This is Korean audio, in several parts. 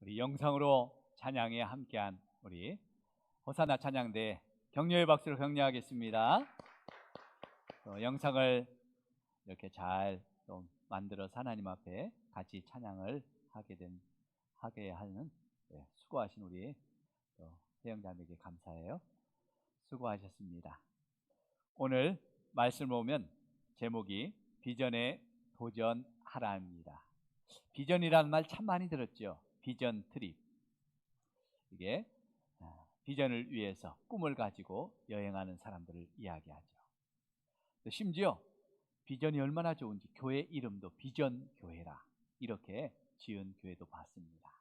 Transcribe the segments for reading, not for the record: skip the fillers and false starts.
우리 영상으로 찬양에 함께한 우리 호사나 찬양대 격려의 박수로 격려하겠습니다. 영상을 이렇게 잘 또 만들어서 하나님 앞에 같이 찬양을 하게 하는 수고하신 우리 회영자매에게 감사해요. 수고하셨습니다. 오늘 말씀을 보면 제목이 비전에 도전하라입니다. 비전이라는 말 참 많이 들었죠. 비전 트립. 이게 비전을 위해서 꿈을 가지고 여행하는 사람들을 이야기하죠. 심지어 비전이 얼마나 좋은지 교회 이름도 비전 교회라 이렇게 지은 교회도 봤습니다.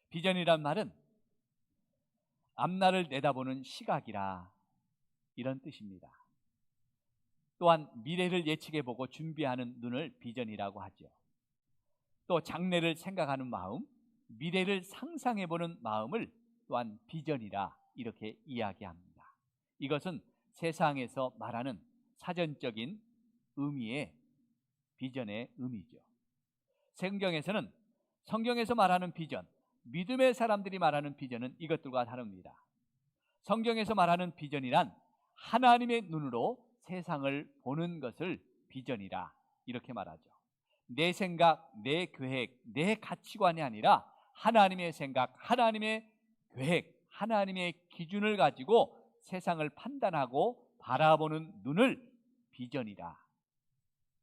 비전이란 말은 앞날을 내다보는 시각이라 이런 뜻입니다. 또한 미래를 예측해보고 준비하는 눈을 비전이라고 하죠. 또 장래를 생각하는 마음, 미래를 상상해보는 마음을 또한 비전이라 이렇게 이야기합니다. 이것은 세상에서 말하는 사전적인 의미의 비전의 의미죠. 성경에서 말하는 비전, 믿음의 사람들이 말하는 비전은 이것들과 다릅니다. 성경에서 말하는 비전이란 하나님의 눈으로 세상을 보는 것을 비전이라 이렇게 말하죠. 내 생각, 내 계획, 내 가치관이 아니라 하나님의 생각, 하나님의 계획, 하나님의 기준을 가지고 세상을 판단하고 바라보는 눈을 비전이라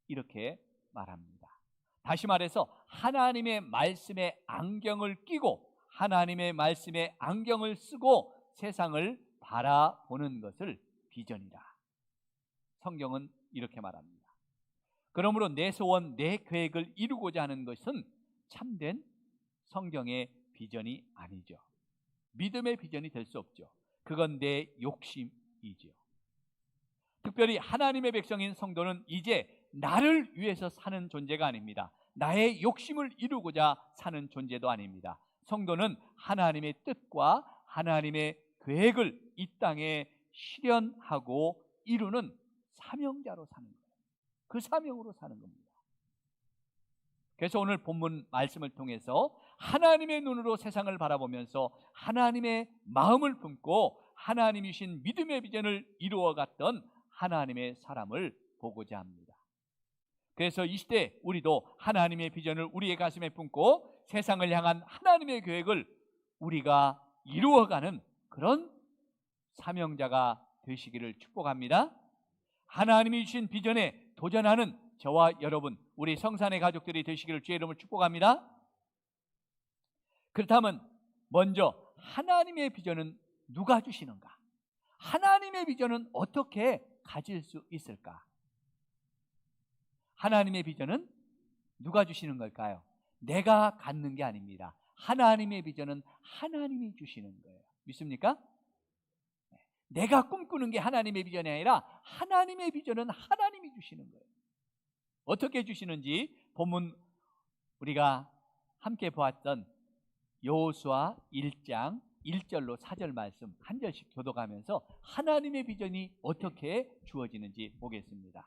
이렇게 말합니다. 다시 말해서 하나님의 말씀에 안경을 끼고 하나님의 말씀에 안경을 쓰고 세상을 바라보는 것을 비전이라 성경은 이렇게 말합니다. 그러므로 내 소원, 내 계획을 이루고자 하는 것은 참된 성경의 비전이 아니죠. 믿음의 비전이 될 수 없죠. 그건 내 욕심이죠. 특별히 하나님의 백성인 성도는 이제 나를 위해서 사는 존재가 아닙니다. 나의 욕심을 이루고자 사는 존재도 아닙니다. 성도는 하나님의 뜻과 하나님의 계획을 이 땅에 실현하고 이루는 사명자로 사는 거예요. 그 사명으로 사는 겁니다. 그래서 오늘 본문 말씀을 통해서 하나님의 눈으로 세상을 바라보면서 하나님의 마음을 품고 하나님이신 믿음의 비전을 이루어갔던 하나님의 사람을 보고자 합니다. 그래서 이 시대 우리도 하나님의 비전을 우리의 가슴에 품고 세상을 향한 하나님의 계획을 우리가 이루어가는 그런 사명자가 되시기를 축복합니다. 하나님이 주신 비전에 도전하는 저와 여러분, 우리 성산의 가족들이 되시기를 주의 이름으로 축복합니다. 그렇다면 먼저 하나님의 비전은 누가 주시는가? 하나님의 비전은 어떻게 가질 수 있을까? 하나님의 비전은 누가 주시는 걸까요? 내가 갖는 게 아닙니다. 하나님의 비전은 하나님이 주시는 거예요. 믿습니까? 내가 꿈꾸는 게 하나님의 비전이 아니라 하나님의 비전은 하나님이 주시는 거예요. 어떻게 주시는지 본문 우리가 함께 보았던 여호수아 1장 1절로 4절 말씀 한 절씩 교독하면서 하나님의 비전이 어떻게 주어지는지 보겠습니다.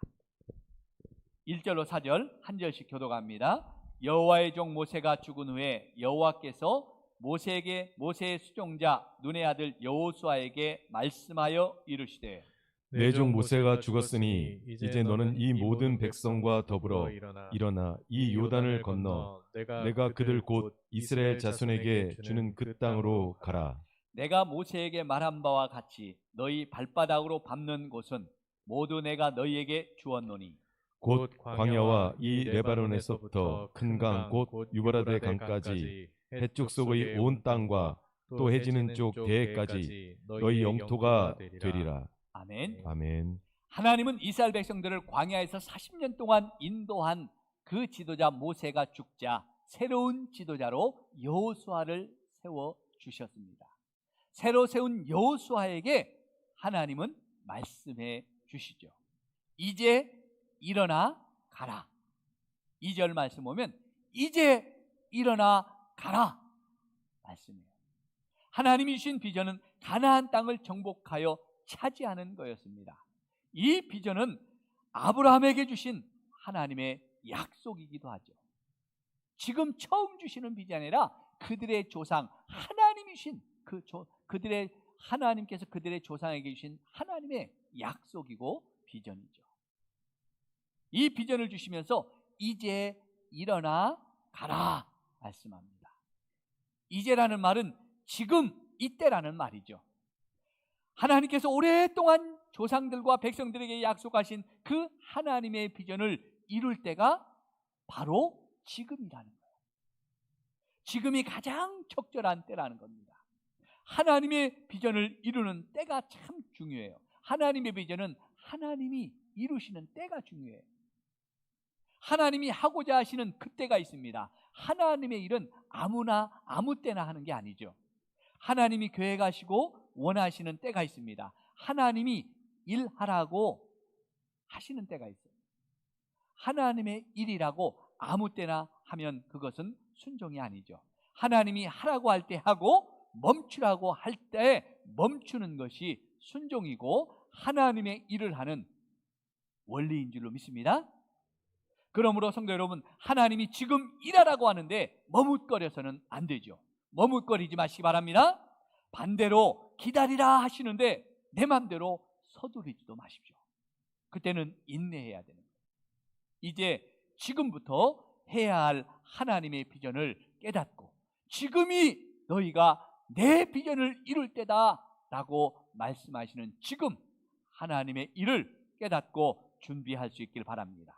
1절로 4절 한 절씩 교독합니다. 여호와의 종 모세가 죽은 후에 여호와께서 모세의 수종자 눈의 아들 여호수아에게 말씀하여 이르시되 내 종 모세가 죽었으니 이제 너는 이 모든 백성과 더불어 일어나 이 요단을 건너 내가 그들 곧 이스라엘 자손에게 주는 그 땅으로 가라. 내가 모세에게 말한 바와 같이 너희 발바닥으로 밟는 곳은 모두 내가 너희에게 주었노니 곧 광야와 이 레바논에서부터 큰 강 곧 유브라데 강까지 해쪽 속의 온 땅과 또 해지는 쪽 대해까지 너희 영토가 되리라. 아멘. 아멘. 하나님은 이스라엘 백성들을 광야에서 40년 동안 인도한 그 지도자 모세가 죽자 새로운 지도자로 여호수아를 세워 주셨습니다. 새로 세운 여호수아에게 하나님은 말씀해 주시죠. 이제 일어나 가라. 2절 말씀 보면 이제 일어나 가라 말씀이에요. 하나님이 주신 비전은 가나안 땅을 정복하여 차지하는 거였습니다. 이 비전은 아브라함에게 주신 하나님의 약속이기도 하죠. 지금 처음 주시는 비전이 아니라 그들의 조상 하나님이신 그들의 하나님께서 그들의 조상에게 주신 하나님의 약속이고 비전이죠. 이 비전을 주시면서 이제 일어나 가라 말씀합니다. 이제라는 말은 지금 이때라는 말이죠. 하나님께서 오랫동안 조상들과 백성들에게 약속하신 그 하나님의 비전을 이룰 때가 바로 지금이라는 거예요. 지금이 가장 적절한 때라는 겁니다. 하나님의 비전을 이루는 때가 참 중요해요. 하나님의 비전은 하나님이 이루시는 때가 중요해요. 하나님이 하고자 하시는 그때가 있습니다. 하나님의 일은 아무나 아무 때나 하는 게 아니죠. 하나님이 계획하시고 원하시는 때가 있습니다. 하나님이 일하라고 하시는 때가 있어요. 하나님의 일이라고 아무 때나 하면 그것은 순종이 아니죠. 하나님이 하라고 할 때 하고 멈추라고 할 때 멈추는 것이 순종이고 하나님의 일을 하는 원리인 줄로 믿습니다. 그러므로 성도 여러분, 하나님이 지금 일하라고 하는데 머뭇거려서는 안 되죠. 머뭇거리지 마시기 바랍니다. 반대로 기다리라 하시는데 내 맘대로 서두르지도 마십시오. 그때는 인내해야 되는 거예요. 이제 지금부터 해야 할 하나님의 비전을 깨닫고 지금이 너희가 내 비전을 이룰 때다 라고 말씀하시는 지금 하나님의 일을 깨닫고 준비할 수 있길 바랍니다.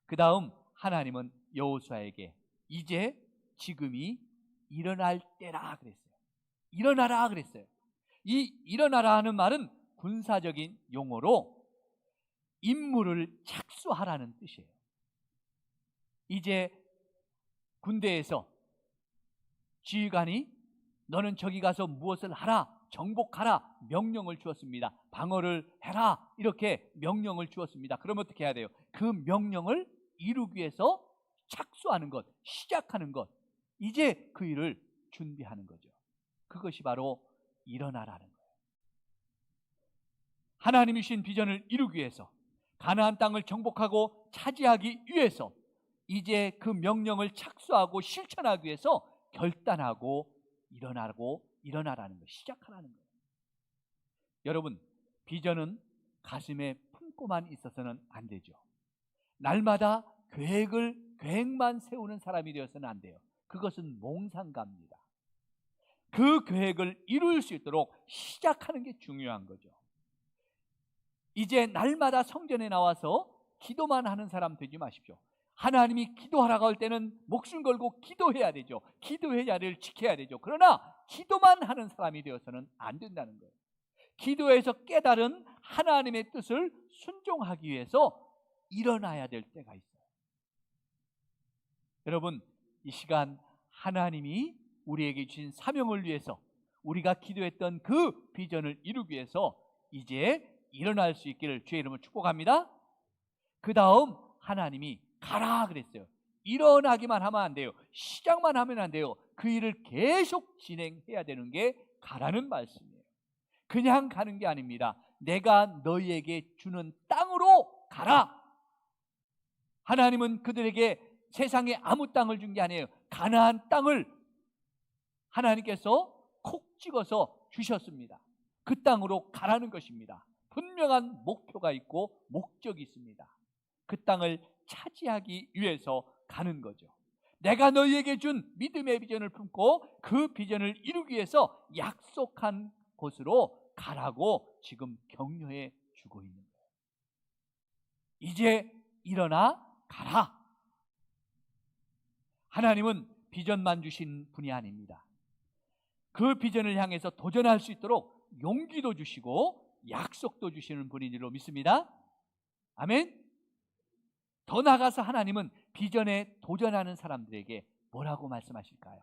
그 다음 하나님은 여호수아에게 이제 지금이 일어날 때라 그랬어요. 일어나라 그랬어요. 이 일어나라 하는 말은 군사적인 용어로 임무를 착수하라는 뜻이에요. 이제 군대에서 지휘관이 너는 저기 가서 무엇을 하라, 정복하라 명령을 주었습니다. 방어를 해라 이렇게 명령을 주었습니다. 그럼 어떻게 해야 돼요? 그 명령을 이루기 위해서 착수하는 것, 시작하는 것, 이제 그 일을 준비하는 거죠. 그것이 바로 일어나라는 거예요. 하나님이 주신 비전을 이루기 위해서, 가나안 땅을 정복하고 차지하기 위해서 이제 그 명령을 착수하고 실천하기 위해서 결단하고 일어나라는 거, 시작하라는 거예요. 여러분, 비전은 가슴에 품고만 있어서는 안 되죠. 날마다 계획만 세우는 사람이 되어서는 안 돼요. 그것은 몽상가입니다. 그 계획을 이룰 수 있도록 시작하는 게 중요한 거죠. 이제 날마다 성전에 나와서 기도만 하는 사람 되지 마십시오. 하나님이 기도하라고 할 때는 목숨 걸고 기도해야 되죠. 기도의 자리를 지켜야 되죠. 그러나 기도만 하는 사람이 되어서는 안 된다는 거예요. 기도에서 깨달은 하나님의 뜻을 순종하기 위해서 일어나야 될 때가 있어요. 여러분, 이 시간 하나님이 우리에게 주신 사명을 위해서 우리가 기도했던 그 비전을 이루기 위해서 이제 일어날 수 있기를 주의 이름으로 축복합니다. 그 다음 하나님이 가라 그랬어요. 일어나기만 하면 안 돼요. 시작만 하면 안 돼요. 그 일을 계속 진행해야 되는 게 가라는 말씀이에요. 그냥 가는 게 아닙니다. 내가 너희에게 주는 땅으로 가라. 하나님은 그들에게 세상에 아무 땅을 준 게 아니에요. 가나안 땅을 하나님께서 콕 찍어서 주셨습니다. 그 땅으로 가라는 것입니다. 분명한 목표가 있고 목적이 있습니다. 그 땅을 차지하기 위해서 가는 거죠. 내가 너희에게 준 믿음의 비전을 품고 그 비전을 이루기 위해서 약속한 곳으로 가라고 지금 격려해 주고 있는 거예요. 이제 일어나 가라. 하나님은 비전만 주신 분이 아닙니다. 그 비전을 향해서 도전할 수 있도록 용기도 주시고 약속도 주시는 분인 줄로 믿습니다. 아멘. 더 나아가서 하나님은 비전에 도전하는 사람들에게 뭐라고 말씀하실까요?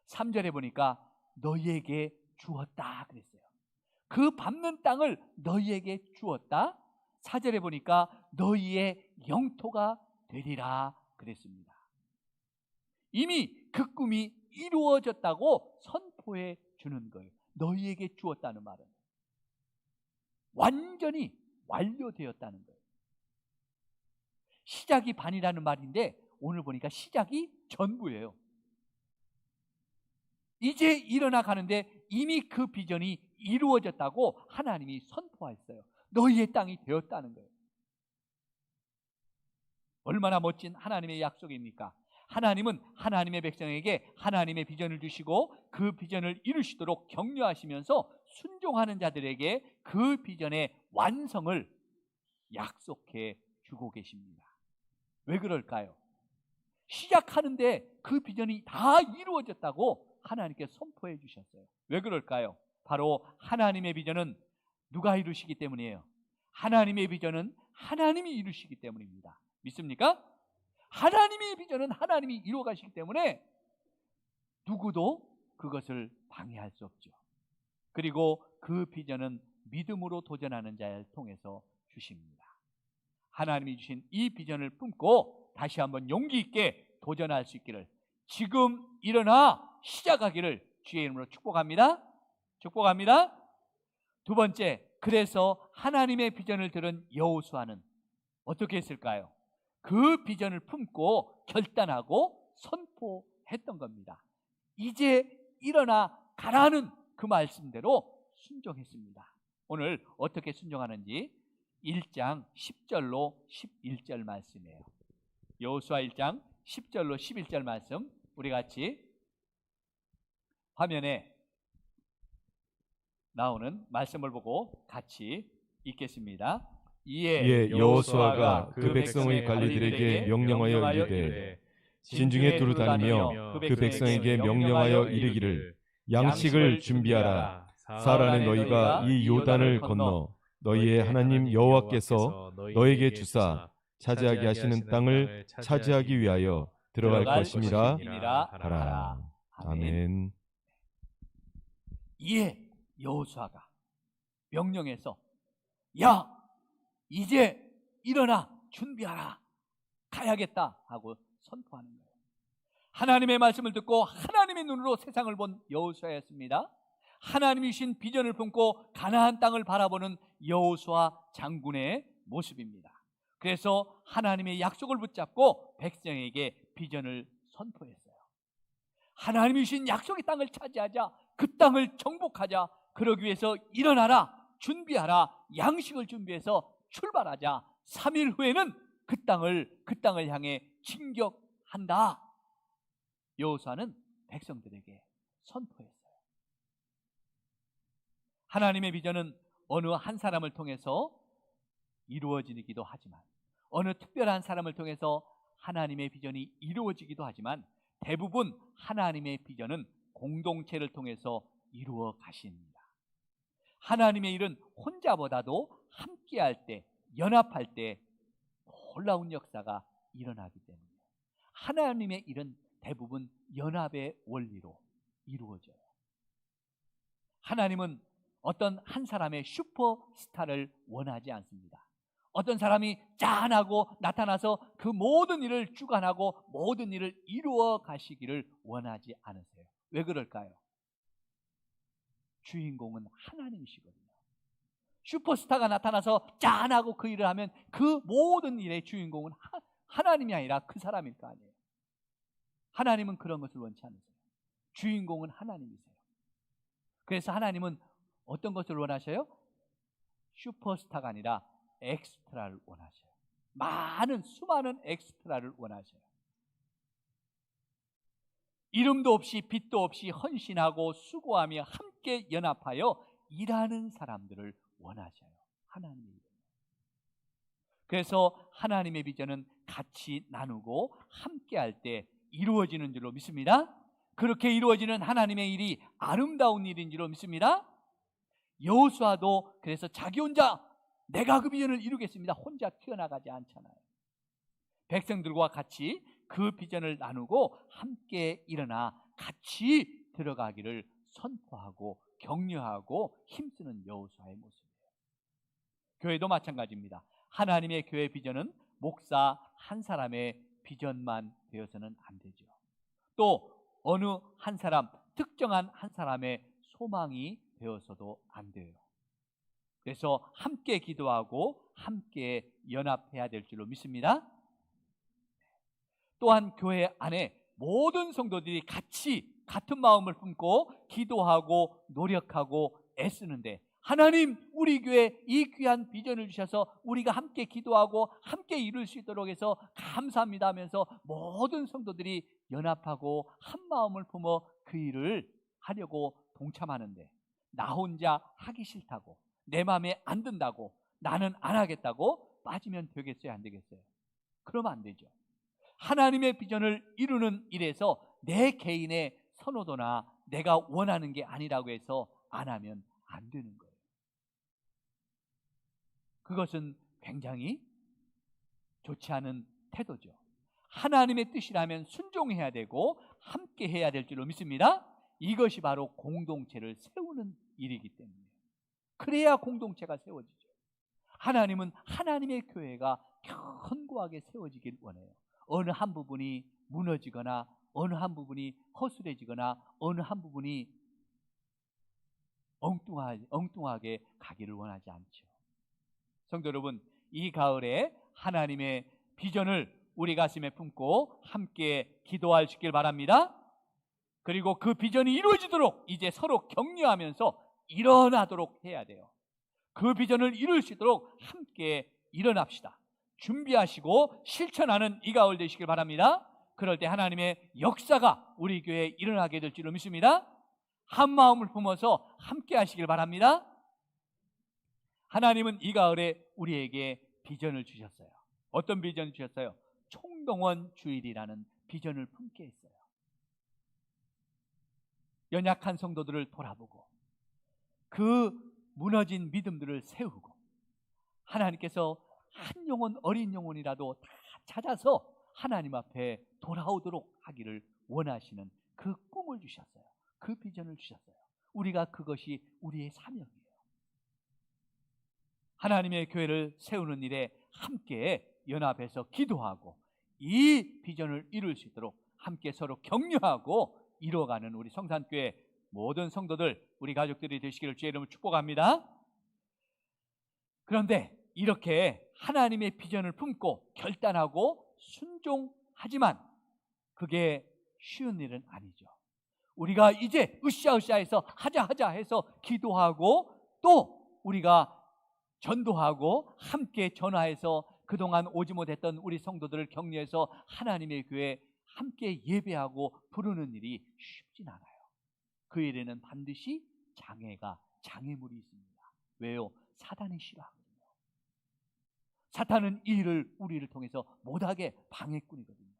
3절에 보니까 너희에게 주었다 그랬어요. 그 밟는 땅을 너희에게 주었다. 4절에 보니까 너희의 영토가 되리라 그랬습니다. 이미 그 꿈이 이루어졌다고 선포해 주는 거예요. 너희에게 주었다는 말은 완전히 완료되었다는 거예요. 시작이 반이라는 말인데 오늘 보니까 시작이 전부예요. 이제 일어나 가는데 이미 그 비전이 이루어졌다고 하나님이 선포했어요. 너희의 땅이 되었다는 거예요. 얼마나 멋진 하나님의 약속입니까? 하나님은 하나님의 백성에게 하나님의 비전을 주시고 그 비전을 이루시도록 격려하시면서 순종하는 자들에게 그 비전의 완성을 약속해 주고 계십니다. 왜 그럴까요? 시작하는데 그 비전이 다 이루어졌다고 하나님께 선포해 주셨어요. 왜 그럴까요? 바로 하나님의 비전은 누가 이루시기 때문이에요? 하나님의 비전은 하나님이 이루시기 때문입니다. 믿습니까? 하나님의 비전은 하나님이 이루어 가시기 때문에 누구도 그것을 방해할 수 없죠. 그리고 그 비전은 믿음으로 도전하는 자를 통해서 주십니다. 하나님이 주신 이 비전을 품고 다시 한번 용기 있게 도전할 수 있기를, 지금 일어나 시작하기를 주의 이름으로 축복합니다. 축복합니다. 두 번째, 그래서 하나님의 비전을 들은 여호수아는 어떻게 했을까요? 그 비전을 품고 결단하고 선포했던 겁니다. 이제 일어나 가라는 그 말씀대로 순종했습니다. 오늘 어떻게 순종하는지 1장 10절로 11절 말씀이에요. 여호수아 1장 10절로 11절 말씀 우리 같이 화면에 나오는 말씀을 보고 같이 읽겠습니다. 이에 여호수아가 그 백성의 관리들에게 명령하여 이르되 진중에 두루 다니며 그 백성에게 명령하여 이르기를 양식을 준비하라. 사라는 너희가 이 요단을 건너 너희의 하나님 여호와께서 너에게 주사 차지하게 하시는 땅을 차지하기 위하여 들어갈 것임이라 하라. 아멘. 이에 여호수아가 명령해서 야 이제 일어나 준비하라 가야겠다 하고 선포하는 거예요. 하나님의 말씀을 듣고 하나님의 눈으로 세상을 본 여호수아였습니다. 하나님이 주신 비전을 품고 가나안 땅을 바라보는 여호수아 장군의 모습입니다. 그래서 하나님의 약속을 붙잡고 백성에게 비전을 선포했어요. 하나님이 주신 약속의 땅을 차지하자, 그 땅을 정복하자. 그러기 위해서 일어나라, 준비하라, 양식을 준비해서 출발하자. 3일 후에는 그 땅을 향해 진격한다. 여호수아는 백성들에게 선포했어요. 하나님의 비전은 어느 한 사람을 통해서 이루어지기도 하지만, 어느 특별한 사람을 통해서 하나님의 비전이 이루어지기도 하지만, 대부분 하나님의 비전은 공동체를 통해서 이루어 가십니다. 하나님의 일은 혼자보다도 함께할 때, 연합할 때 놀라운 역사가 일어나기 때문에 하나님의 일은 대부분 연합의 원리로 이루어져요. 하나님은 어떤 한 사람의 슈퍼스타를 원하지 않습니다. 어떤 사람이 짠하고 나타나서 그 모든 일을 주관하고 모든 일을 이루어 가시기를 원하지 않으세요. 왜 그럴까요? 주인공은 하나님이시거든요. 슈퍼스타가 나타나서 짠하고 그 일을 하면 그 모든 일의 주인공은 하나님이 아니라 그 사람일 거 아니에요. 하나님은 그런 것을 원치 않으세요. 주인공은 하나님이세요. 그래서 하나님은 어떤 것을 원하셔요? 슈퍼스타가 아니라 엑스트라를 원하셔요. 수많은 엑스트라를 원하셔요. 이름도 없이 빛도 없이 헌신하고 수고하며 함께 연합하여 일하는 사람들을 원하셔요. 하나님의 비전. 그래서 하나님의 비전은 같이 나누고 함께 할 때 이루어지는 줄로 믿습니다. 그렇게 이루어지는 하나님의 일이 아름다운 일인 줄로 믿습니다. 여호수아도 그래서 자기 혼자 내가 그 비전을 이루겠습니다. 혼자 튀어나가지 않잖아요. 백성들과 같이 그 비전을 나누고 함께 일어나 같이 들어가기를 선포하고 격려하고 힘쓰는 여호수아의 모습이에요. 교회도 마찬가지입니다. 하나님의 교회 비전은 목사 한 사람의 비전만 되어서는 안 되죠. 또 어느 한 사람, 특정한 한 사람의 소망이 되어서도 안 돼요. 그래서 함께 기도하고 함께 연합해야 될 줄로 믿습니다. 또한 교회 안에 모든 성도들이 같이 같은 마음을 품고 기도하고 노력하고 애쓰는데, 하나님 우리 교회 이 귀한 비전을 주셔서 우리가 함께 기도하고 함께 이룰 수 있도록 해서 감사합니다 하면서 모든 성도들이 연합하고 한 마음을 품어 그 일을 하려고 동참하는데, 나 혼자 하기 싫다고, 내 마음에 안 든다고, 나는 안 하겠다고 빠지면 되겠어요, 안 되겠어요? 그러면 안 되죠. 하나님의 비전을 이루는 일에서 내 개인의 선호도나 내가 원하는 게 아니라고 해서 안 하면 안 되는 거예요. 그것은 굉장히 좋지 않은 태도죠. 하나님의 뜻이라면 순종해야 되고 함께 해야 될 줄로 믿습니다. 이것이 바로 공동체를 세우는 일이기 때문에, 그래야 공동체가 세워지죠. 하나님은 하나님의 교회가 견고하게 세워지길 원해요. 어느 한 부분이 무너지거나 어느 한 부분이 허술해지거나 어느 한 부분이 엉뚱하게 가기를 원하지 않죠. 성도 여러분, 이 가을에 하나님의 비전을 우리 가슴에 품고 함께 기도할 수 있길 바랍니다. 그리고 그 비전이 이루어지도록 이제 서로 격려하면서 일어나도록 해야 돼요. 그 비전을 이룰 수 있도록 함께 일어납시다. 준비하시고 실천하는 이 가을 되시길 바랍니다. 그럴 때 하나님의 역사가 우리 교회에 일어나게 될 줄로 믿습니다. 한 마음을 품어서 함께 하시길 바랍니다. 하나님은 이 가을에 우리에게 비전을 주셨어요. 어떤 비전을 주셨어요? 총동원 주일이라는 비전을 품게 했어요. 연약한 성도들을 돌아보고 그 무너진 믿음들을 세우고, 하나님께서 한 영혼, 어린 영혼이라도 다 찾아서 하나님 앞에 돌아오도록 하기를 원하시는 그 꿈을 주셨어요. 그 비전을 주셨어요. 우리가 그것이 우리의 사명이에요. 하나님의 교회를 세우는 일에 함께 연합해서 기도하고 이 비전을 이룰 수 있도록 함께 서로 격려하고 이뤄가는 우리 성산교회 모든 성도들, 우리 가족들이 되시기를 주의 이름으로 축복합니다. 그런데 이렇게 하나님의 비전을 품고 결단하고 순종하지만 그게 쉬운 일은 아니죠. 우리가 이제 으쌰으쌰해서 하자 해서 기도하고 또 우리가 전도하고 함께 전화해서 그동안 오지 못했던 우리 성도들을 격려해서 하나님의 교회에 함께 예배하고 부르는 일이 쉽진 않아요. 그 일에는 반드시 장애물이 있습니다. 왜요? 사단이 싫어하거든요. 사탄은 이 일을 우리를 통해서 못하게 방해꾼이거든요.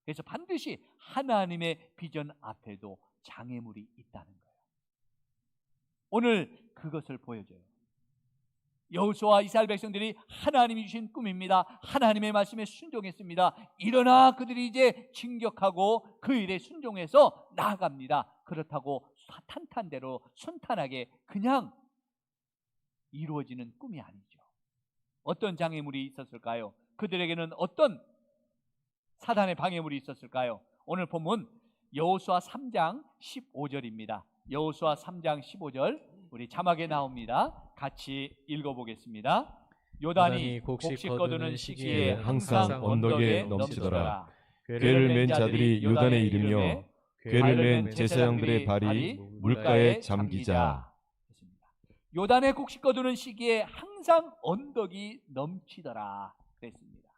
그래서 반드시 하나님의 비전 앞에도 장애물이 있다는 거예요. 오늘 그것을 보여줘요. 여호수아와 이스라엘 백성들이 하나님이 주신 꿈입니다. 하나님의 말씀에 순종했습니다. 일어나 그들이 이제 진격하고 그 일에 순종해서 나아갑니다. 그렇다고 탄탄대로 순탄하게 그냥 이루어지는 꿈이 아니죠. 어떤 장애물이 있었을까요? 그들에게는 어떤 사단의 방해물이 있었을까요? 오늘 본문 여호수아 3장 15절입니다. 여호수아 3장 15절 우리 자막에 나옵니다. 같이 읽어보겠습니다. 요단이 곡식 거두는 시기에 항상 언덕에 넘치더라. 궤를 맨 자들이 요단에 이르며 궤를 맨 제사장들의 발이 물가에 잠기자. 요단의 곡식 거두는 시기에 항상 언덕이 넘치더라 그랬습니다.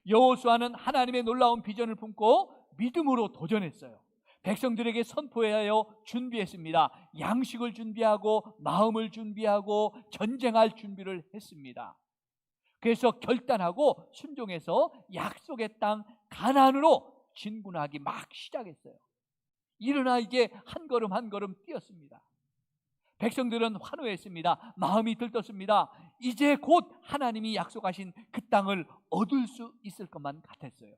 여호수아는 하나님의 놀라운 비전을 품고 믿음으로 도전했어요. 백성들에게 선포하여 준비했습니다. 양식을 준비하고 마음을 준비하고 전쟁할 준비를 했습니다. 그래서 결단하고 순종해서 약속의 땅 가나안으로 진군하기 막 시작했어요. 일어나 이제 한 걸음 한 걸음 뛰었습니다. 백성들은 환호했습니다. 마음이 들떴습니다. 이제 곧 하나님이 약속하신 그 땅을 얻을 수 있을 것만 같았어요.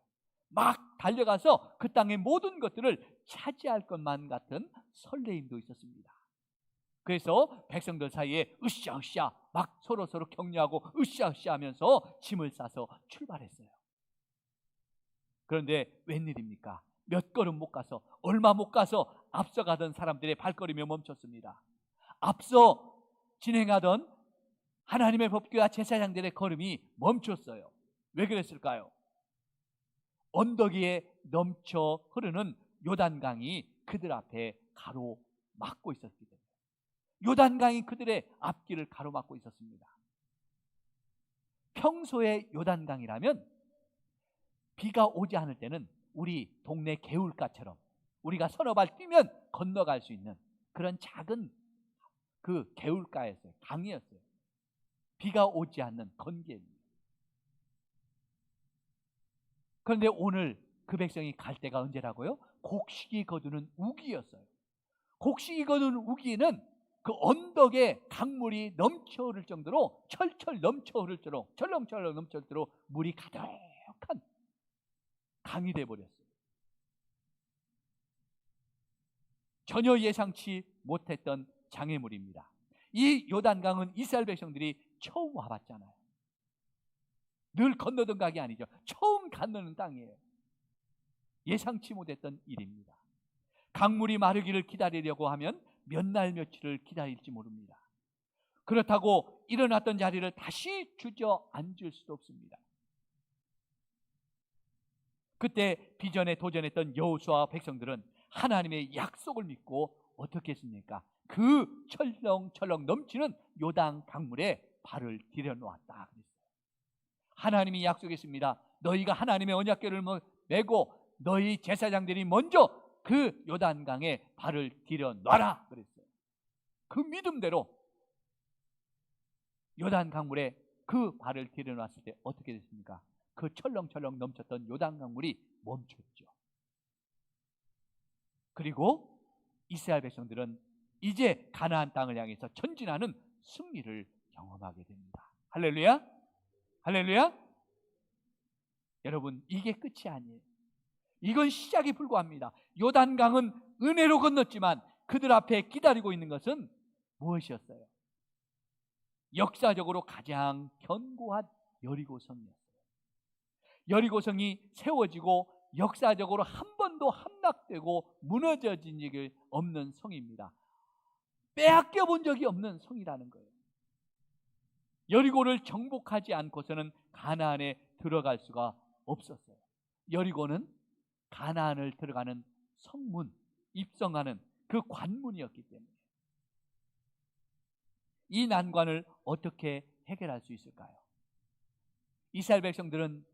막 달려가서 그 땅의 모든 것들을 차지할 것만 같은 설레임도 있었습니다. 그래서 백성들 사이에 으쌰으쌰 막 서로 격려하고 으쌰으쌰 하면서 짐을 싸서 출발했어요. 그런데 웬일입니까? 몇 걸음 못 가서, 얼마 못 가서 앞서가던 사람들의 발걸음이 멈췄습니다. 앞서 진행하던 하나님의 법궤와 제사장들의 걸음이 멈췄어요. 왜 그랬을까요? 언덕 위에 넘쳐 흐르는 요단강이 그들 앞에 가로막고 있었기 때문에, 요단강이 그들의 앞길을 가로막고 있었습니다. 평소에 요단강이라면 비가 오지 않을 때는 우리 동네 개울가처럼 우리가 서너 발 뛰면 건너갈 수 있는 그런 작은 그 개울가였어요. 강이었어요. 비가 오지 않는 건기입니다. 그런데 오늘 그 백성이 갈 때가 언제라고요? 곡식이 거두는 우기였어요. 곡식이 거두는 우기는 그 언덕에 강물이 넘쳐 흐를 정도로, 철철 넘쳐 흐를 정도로, 철렁철렁 넘쳐 흐를 정도로 물이 가득한 강이 되어버렸어요. 전혀 예상치 못했던 장애물입니다. 이 요단강은 이스라엘 백성들이 처음 와봤잖아요. 늘 건너던 강이 아니죠. 처음 건너는 땅이에요. 예상치 못했던 일입니다. 강물이 마르기를 기다리려고 하면 몇 날 며칠을 기다릴지 모릅니다. 그렇다고 일어났던 자리를 다시 주저앉을 수도 없습니다. 그때 비전에 도전했던 여호수아와 백성들은 하나님의 약속을 믿고 어떻게 했습니까? 그 철렁철렁 넘치는 요단 강물에 발을 디뎌놓았다 그랬어요. 하나님이 약속했습니다. 너희가 하나님의 언약궤를 메고 너희 제사장들이 먼저 그 요단강에 발을 디뎌놔라 그랬어요. 그 믿음대로 요단 강물에 그 발을 디뎌놨을 때 어떻게 됐습니까? 그 철렁철렁 넘쳤던 요단 강물이 멈췄죠. 그리고 이스라엘 백성들은 이제 가나안 땅을 향해서 전진하는 승리를 경험하게 됩니다. 할렐루야! 할렐루야! 여러분, 이게 끝이 아니에요. 이건 시작에 불과합니다. 요단강은 은혜로 건넜지만 그들 앞에 기다리고 있는 것은 무엇이었어요? 역사적으로 가장 견고한 여리고성이었어요. 여리고성이 세워지고 역사적으로 한 번도 함락되고 무너져진 적이 없는 성입니다. 빼앗겨 본 적이 없는 성이라는 거예요. 여리고를 정복하지 않고서는 가나안에 들어갈 수가 없었어요. 여리고는 가나안을 들어가는 성문, 입성하는 그 관문이었기 때문에 이 난관을 어떻게 해결할 수 있을까요? 이스라엘 백성들은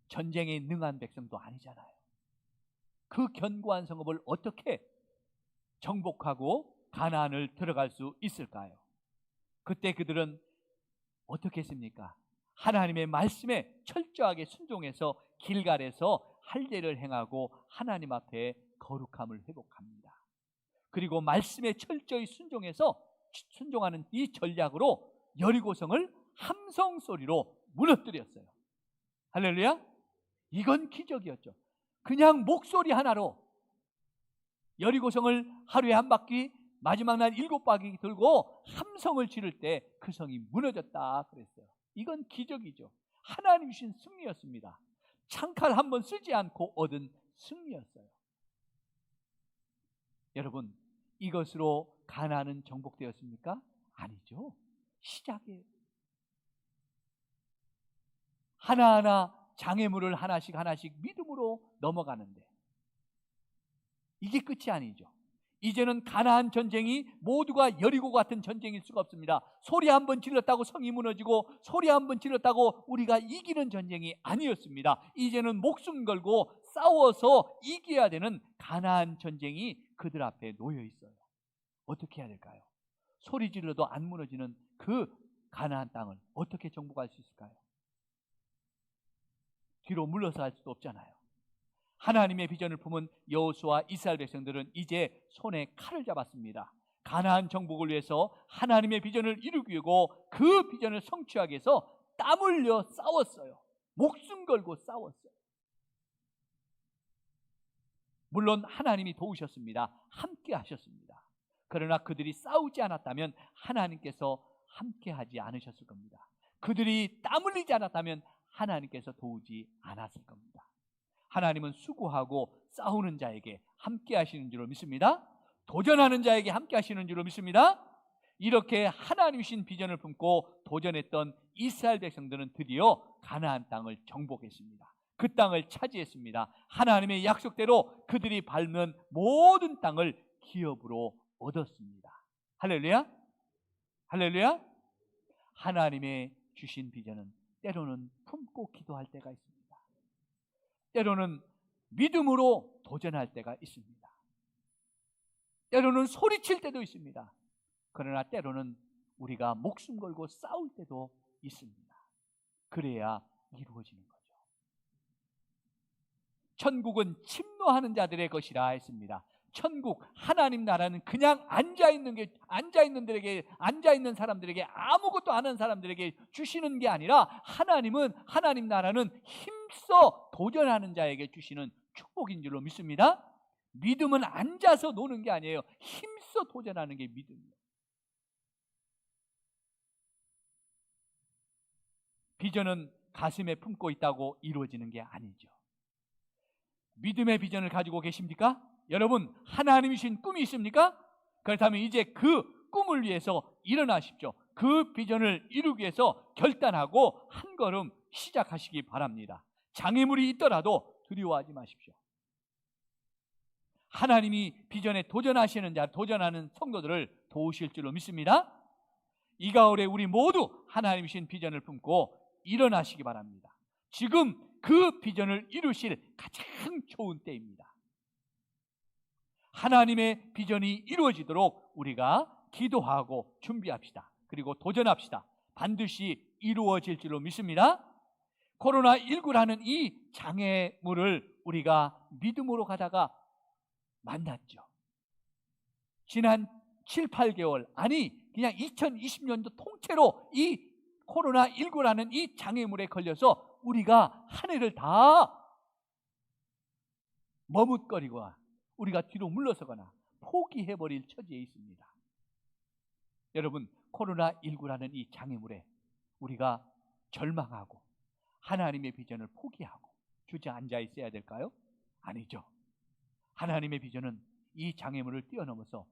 전쟁에 능한 백성도 아니잖아요. 그 견고한 성읍을 어떻게 정복하고 가나안을 들어갈 수 있을까요? 그때 그들은 어떻게 했습니까? 하나님의 말씀에 철저하게 순종해서 길갈에서 할례를 행하고 하나님 앞에 거룩함을 회복합니다. 그리고 말씀에 철저히 순종하는 이 전략으로 여리고성을 함성 소리로 무너뜨렸어요. 할렐루야! 이건 기적이었죠. 그냥 목소리 하나로 여리고성을 하루에 한 바퀴, 마지막 날 7바퀴 들고 함성을 지를 때 그 성이 무너졌다 그랬어요. 이건 기적이죠. 하나님 주신 승리였습니다. 창칼 한 번 쓰지 않고 얻은 승리였어요. 여러분, 이것으로 가나안은 정복되었습니까? 아니죠. 시작이에요. 하나하나 장애물을 하나씩 믿음으로 넘어가는데 이게 끝이 아니죠. 이제는 가나안 전쟁이 모두가 여리고 같은 전쟁일 수가 없습니다. 소리 한번 질렀다고 성이 무너지고 소리 한번 질렀다고 우리가 이기는 전쟁이 아니었습니다. 이제는 목숨 걸고 싸워서 이겨야 되는 가나안 전쟁이 그들 앞에 놓여 있어요. 어떻게 해야 될까요? 소리 질러도 안 무너지는 그 가나안 땅을 어떻게 정복할 수 있을까요? 뒤로 물러서 할 수도 없잖아요. 하나님의 비전을 품은 여호수아와 이스라엘 백성들은 이제 손에 칼을 잡았습니다. 가나안 정복을 위해서 하나님의 비전을 이루기 위하고 그 비전을 성취하기 위해서 땀 흘려 싸웠어요. 목숨 걸고 싸웠어요. 물론 하나님이 도우셨습니다. 함께 하셨습니다. 그러나 그들이 싸우지 않았다면 하나님께서 함께 하지 않으셨을 겁니다. 그들이 땀 흘리지 않았다면 하나님께서 도우지 않았을 겁니다. 하나님은 수고하고 싸우는 자에게 함께 하시는 줄로 믿습니다. 도전하는 자에게 함께 하시는 줄로 믿습니다. 이렇게 하나님 주신 비전을 품고 도전했던 이스라엘 백성들은 드디어 가나안 땅을 정복했습니다. 그 땅을 차지했습니다. 하나님의 약속대로 그들이 밟는 모든 땅을 기업으로 얻었습니다. 할렐루야? 할렐루야? 하나님의 주신 비전은 때로는 품고 기도할 때가 있습니다. 때로는 믿음으로 도전할 때가 있습니다. 때로는 소리칠 때도 있습니다. 그러나 때로는 우리가 목숨 걸고 싸울 때도 있습니다. 그래야 이루어지는 거죠. 천국은 침노하는 자들의 것이라 했습니다. 천국, 하나님 나라는 그냥 앉아 있는 사람들에게, 아무것도 안 하는 사람들에게 주시는 게 아니라 하나님 나라는 힘써 도전하는 자에게 주시는 축복인 줄로 믿습니다. 믿음은 앉아서 노는 게 아니에요. 힘써 도전하는 게 믿음이에요. 비전은 가슴에 품고 있다고 이루어지는 게 아니죠. 믿음의 비전을 가지고 계십니까? 여러분, 하나님이신 꿈이 있습니까? 그렇다면 이제 그 꿈을 위해서 일어나십시오. 그 비전을 이루기 위해서 결단하고 한 걸음 시작하시기 바랍니다. 장애물이 있더라도 두려워하지 마십시오. 하나님이 비전에 도전하는 성도들을 도우실 줄로 믿습니다. 이 가을에 우리 모두 하나님이신 비전을 품고 일어나시기 바랍니다. 지금 그 비전을 이루실 가장 좋은 때입니다. 하나님의 비전이 이루어지도록 우리가 기도하고 준비합시다. 그리고 도전합시다. 반드시 이루어질 줄로 믿습니다. 코로나19라는 이 장애물을 우리가 믿음으로 가다가 만났죠. 지난 7, 8개월, 아니 그냥 2020년도 통째로 이 코로나19라는 이 장애물에 걸려서 우리가 한 해를 다 머뭇거리거나 우리가 뒤로 물러서거나 포기해버릴 처지에 있습니다. 여러분, 코로나19라는 이 장애물에 우리가 절망하고 하나님의 비전을 포기하고 주저앉아 있어야 될까요? 아니죠. 하나님의 비전은 이 장애물을 뛰어넘어서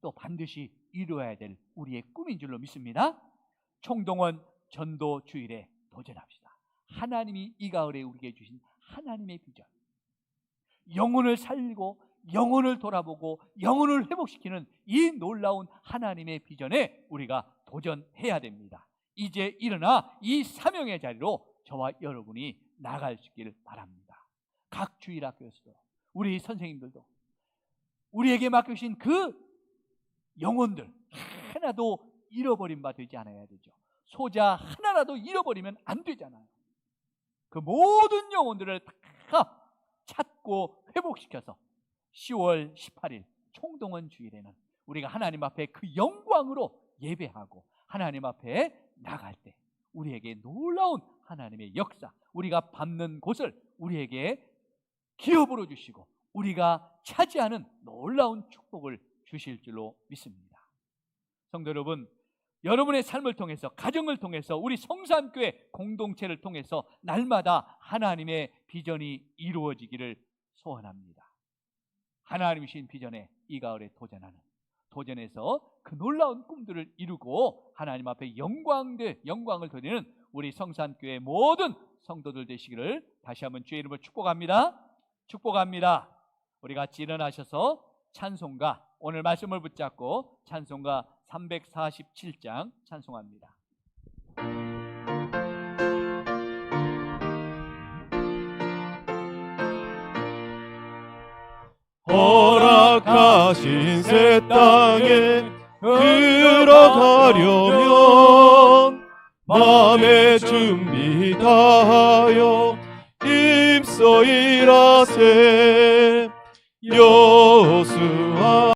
또 반드시 이루어야 될 우리의 꿈인 줄로 믿습니다. 총동원 전도 주일에 도전합시다. 하나님이 이 가을에 우리에게 주신 하나님의 비전, 영혼을 살리고 영혼을 돌아보고 영혼을 회복시키는 이 놀라운 하나님의 비전에 우리가 도전해야 됩니다. 이제 일어나 이 사명의 자리로 저와 여러분이 나갈 수 있기를 바랍니다. 각 주일학교에서도 우리 선생님들도 우리에게 맡겨주신 그 영혼들 하나도 잃어버린 바 되지 않아야 되죠. 소자 하나라도 잃어버리면 안 되잖아요. 그 모든 영혼들을 다 찾고 회복시켜서 10월 18일 총동원 주일에는 우리가 하나님 앞에 그 영광으로 예배하고 하나님 앞에 나갈 때 우리에게 놀라운 하나님의 역사, 우리가 밟는 곳을 우리에게 기업으로 주시고 우리가 차지하는 놀라운 축복을 주실 줄로 믿습니다. 성도 여러분, 여러분의 삶을 통해서, 가정을 통해서, 우리 성산교회 공동체를 통해서 날마다 하나님의 비전이 이루어지기를 소원합니다. 하나님이신 비전에 이 가을에 도전해서 그 놀라운 꿈들을 이루고 하나님 앞에 영광을 돌리는 우리 성산교회 모든 성도들 되시기를 다시 한번 주의 이름으로 축복합니다. 축복합니다. 우리 같이 일어나셔서 찬송가, 오늘 말씀을 붙잡고 찬송가 347장 찬송합니다. 허락하신 새 땅에 들어가려면 마음의 준비 다하여 힘써 일하세. 여호수아